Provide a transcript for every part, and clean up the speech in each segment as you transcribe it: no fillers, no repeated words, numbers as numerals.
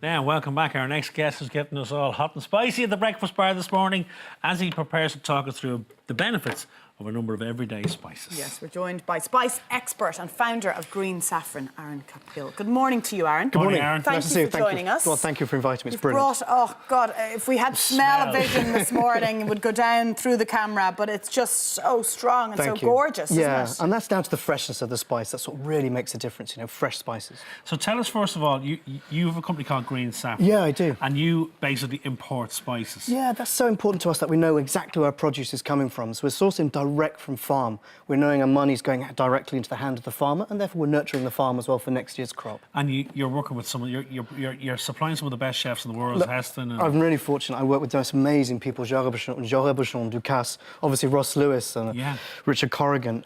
Now, welcome back. Our next guest is getting us all hot and spicy at the breakfast bar this morning as he prepares to talk us through the benefits of a number of everyday spices. Yes, we're joined by spice expert and founder of Green Saffron, Aaron Caphill. Good morning to you, Aaron. Good morning, Aaron. Thank you for joining us. Well, thank you for inviting me. It's You've brilliant. brought, oh God, if we had smell-o-vision this morning, it would go down through the camera, but it's just so strong and Thank so you. gorgeous, Yeah, isn't it? and that's down to the freshness of the spice. That's what really makes a difference, you know, fresh spices. So tell us, first of all, you have a company called Green Saffron. Yeah, I do. And you basically import spices. Yeah, that's so important to us that we know exactly where our produce is coming from. So we're sourcing direct from farm. We're knowing our money's going directly into the hand of the farmer, and therefore we're nurturing the farm as well for next year's crop. And you're working with some of you're supplying some of the best chefs in the world, Heston. And... I'm really fortunate. I work with those amazing people, Joël Robuchon, Ducasse, obviously Ross Lewis, and Richard Corrigan,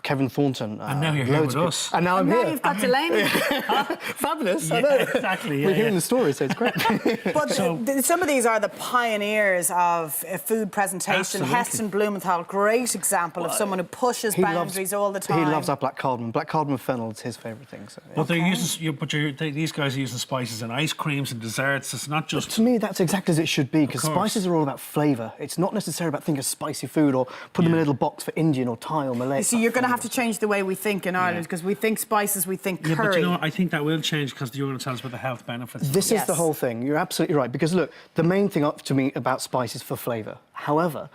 Kevin Thornton. And now you're here with us. And now I'm here. You've got Delaney. Fabulous, Yeah, I know. exactly. Yeah, We're hearing the story, so it's great. But some of these are the pioneers of food presentation. Absolutely. Heston Blumenthal, great example of someone who pushes boundaries all the time. He loves our black cardamom. Black cardamom fennel is his favourite thing. So, yeah. But they're using, these guys are using spices in ice creams and desserts. It's not just... To me, that's exactly as it should be, because spices are all about flavour. It's not necessarily about thinking of spicy food or putting them in a little box for Indian or Thai or Malay. So you're going to have to change the way we think in Ireland, because we think spices, we think curry. Yeah, but you know what? I think that will change because you're going to tell us about the health benefits. This is the whole thing. You're absolutely right. Because, look, the main thing up to me about spice is for flavour. However,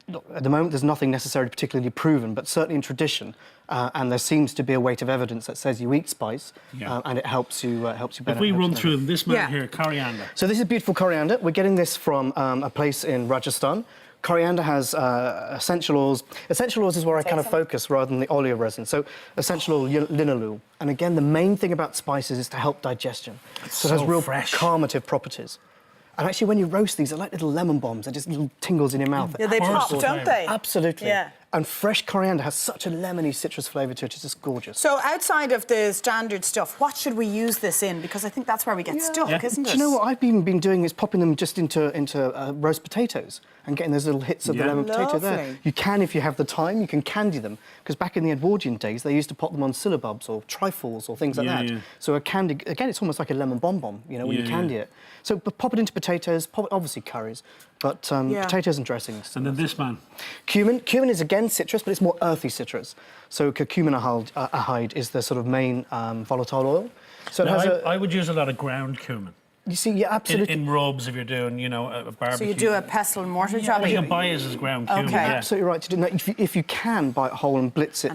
look, at the moment, there's nothing necessarily particularly proven, but certainly in tradition, and there seems to be a weight of evidence that says you eat spice, and it helps you benefit. If we run through them, this man here, coriander. So this is beautiful coriander. We're getting this from a place in Rajasthan. Coriander has essential oils. Essential oils is where I kind of focus rather than the oleo resin. So essential oil, linalool. And again, the main thing about spices is to help digestion. So it has real calmative properties. And actually, when you roast these, they're like little lemon bombs. They're just little tingles in your mouth. Yeah, they pop, don't they? Absolutely. Yeah. And fresh coriander has such a lemony citrus flavour to it. It's just gorgeous. So outside of the standard stuff, what should we use this in? Because I think that's where we get stuck, isn't it? Do you know what I've been doing is popping them just into roast potatoes and getting those little hits of the lemon potato there. You can, if you have the time, you can candy them. Because back in the Edwardian days, they used to pop them on syllabubs or trifles or things like that. So a candy, again, it's almost like a lemon bonbon, you know, when you candy it. So pop it into potatoes, obviously curries, but potatoes and dressings. And then this man. Cumin. Cumin is, again, citrus, but it's more earthy citrus. So curcuminahide is the sort of main volatile oil. So now, I would use a lot of ground cumin. You see, yeah, absolutely. In rubs, if you're doing, you know, a barbecue. So you do a pestle and mortar job? What you can buy is ground cumin. Okay. Absolutely right to do. Now, if you can buy it whole and blitz it,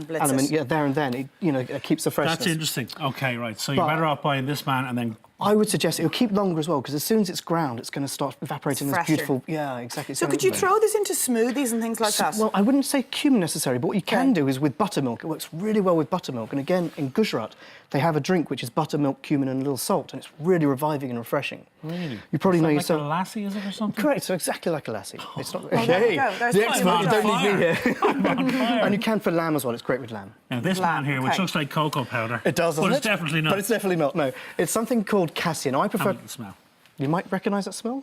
there and then, it keeps the freshness. That's interesting. Okay, right. So you're better off buying this man and then... I would suggest it'll keep longer as well, because as soon as it's ground, it's going to start evaporating this beautiful... Yeah, exactly. So could you throw this into smoothies and things like that? Well, I wouldn't say cumin necessarily, but what you can do is with buttermilk. It works really well with buttermilk. And again, in Gujarat, they have a drink which is buttermilk, cumin and a little salt, and it's really reviving and refreshing. Really? You probably know yourself... like a lassi, is it, or something? Correct, so exactly like a lassi. It's not... There you go. There's the expert, you don't need me here. I'm on fire. And you can for lamb as well, it's great with lamb. Now, this man here, which looks like cocoa powder. It does, doesn't But it? it's definitely not. But it's definitely not, no. It's something called cassia. Now, I prefer... The smell. You might recognise that smell?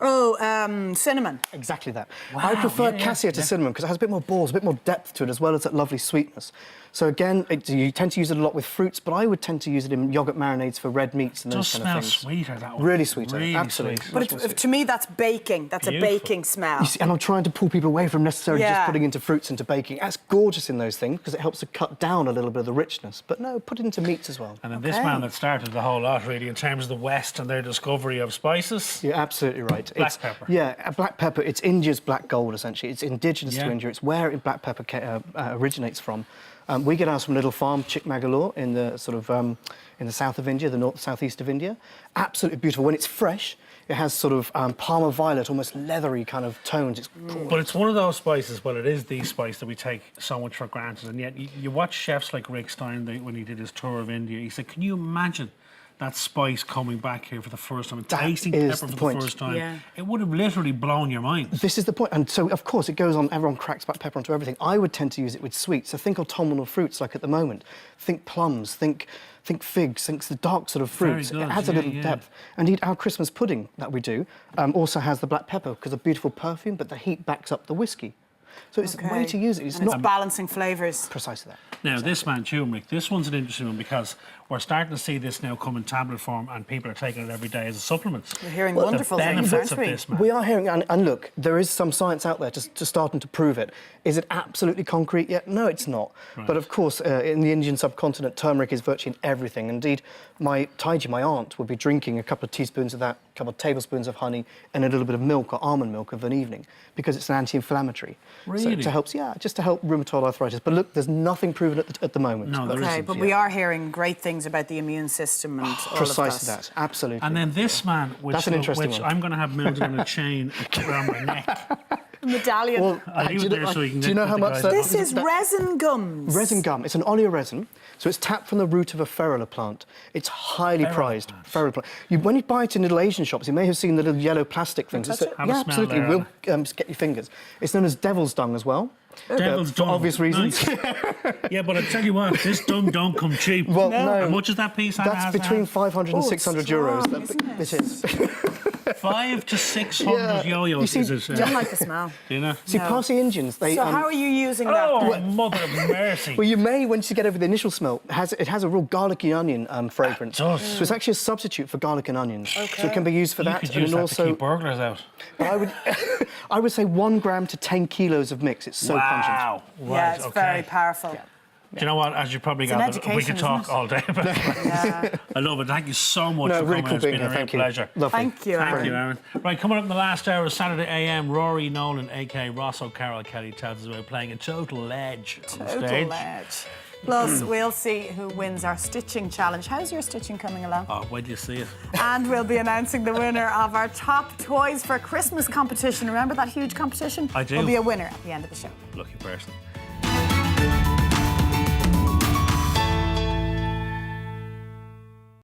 Oh, cinnamon. Exactly that. Wow, I prefer cassia to cinnamon because it has a bit more balls, a bit more depth to it, as well as that lovely sweetness. So again, you tend to use it a lot with fruits, but I would tend to use it in yoghurt marinades for red meats and those kind of things. It does smell sweeter, that one. Really sweeter, really absolutely. Sweet. But to me, that's baking. That's a baking smell. You see, and I'm trying to pull people away from necessarily just putting into fruits into baking. That's gorgeous in those things because it helps to cut down a little bit of the richness. But no, put it into meats as well. And then this man that started the whole lot, really, in terms of the West and their discovery of spices. You're absolutely right. Black pepper. Yeah, black pepper. It's India's black gold, essentially. It's indigenous to India. It's where black pepper originates from. We get ours from a little farm, Chikmagalur, in the sort of in the south of India, the southeast of India. Absolutely beautiful. When it's fresh, it has sort of Parma violet, almost leathery kind of tones. It's but it's one of those spices. Well, it is the spice that we take so much for granted, and yet you watch chefs like Rick Stein when he did his tour of India. He said, "Can you imagine that spice coming back here for the first time and tasting pepper for the first time?" Yeah. It would have literally blown your mind. This is the point. And so, of course, it goes on, everyone cracks black pepper onto everything. I would tend to use it with sweets. So think autumnal fruits, like at the moment. Think plums, think figs, think the dark sort of fruits. Very good, it adds a little depth. Indeed, our Christmas pudding that we do also has the black pepper because of beautiful perfume, but the heat backs up the whiskey. So it's a way to use it. It's And not it's balancing flavours. precisely that. Now, this man, turmeric, this one's an interesting one because we're starting to see this now come in tablet form and people are taking it every day as a supplement. We're hearing wonderful the things, benefits aren't of we? this, man. We are hearing, and look, there is some science out there to starting to prove it. Is it absolutely concrete yet? No, it's not. But of course, in the Indian subcontinent, turmeric is virtually in everything. Indeed, my Taiji, my aunt, would be drinking a couple of teaspoons of that, a couple of tablespoons of honey, and a little bit of milk or almond milk of an evening because it's an anti-inflammatory. Really? So to help, just to help rheumatoid arthritis. But look, there's nothing proven at the moment. No, there Okay, isn't. but we are hearing great things about the immune system and all Precisely of that. that, absolutely. And then this man, which, That's an interesting which one. I'm going to have mounted on a chain around my neck. Medallion. Well, I'll leave it there so you can do you get know with how the much guys. that... This is resin gums. Resin gum. It's an oleoresin, so it's tapped from the root of a ferula plant. It's highly prized. Ferula plant. When you buy it in little Asian shops, you may have seen the little yellow plastic things. touch it? Have a Yeah, smell absolutely. there, Will get your fingers. It's known as devil's dung as well. Devil's For dung. obvious reasons. Nice. Yeah, but I tell you what, this dung don't come cheap. Well, How no. much is that piece? That's between 500 and Oh, 600 it's euros. strong, isn't it? It is. 500 to 600 Yeah. yo-yos. You see, Is it? I don't like the smell. Do you know? See, No. Parsi Indians, they... So how are you using that? Oh, then? mother of mercy. Well, you may, once you get over the initial smell, it has a real garlicky onion fragrance. It does. So it's actually a substitute for garlic and onions. So Okay. it can be used for You that. could and use that also, to keep burglars out. I would say 1 gram to 10 kilos of mix. It's so pungent. Wow. Right, Yeah, it's okay. very powerful. Do you know what? As you probably an got, we education, could talk isn't it? all day about it. Yeah. I love it. Thank you so much No, for really coming. cool It's being been a here. real Thank you. pleasure. Lovely. Thank you, Thank Aaron. you, Aaron. Right, coming up in the last hour of Saturday AM, Rory Nolan, aka Ross O'Carroll Kelly, tells us about playing a total ledge on the Total stage. ledge. Plus, we'll see who wins our stitching challenge. How's your stitching coming along? Oh, wait till you see it. And we'll be announcing the winner of our top toys for Christmas competition. Remember that huge competition? I do. There'll be a winner at the end of the show. Lucky person.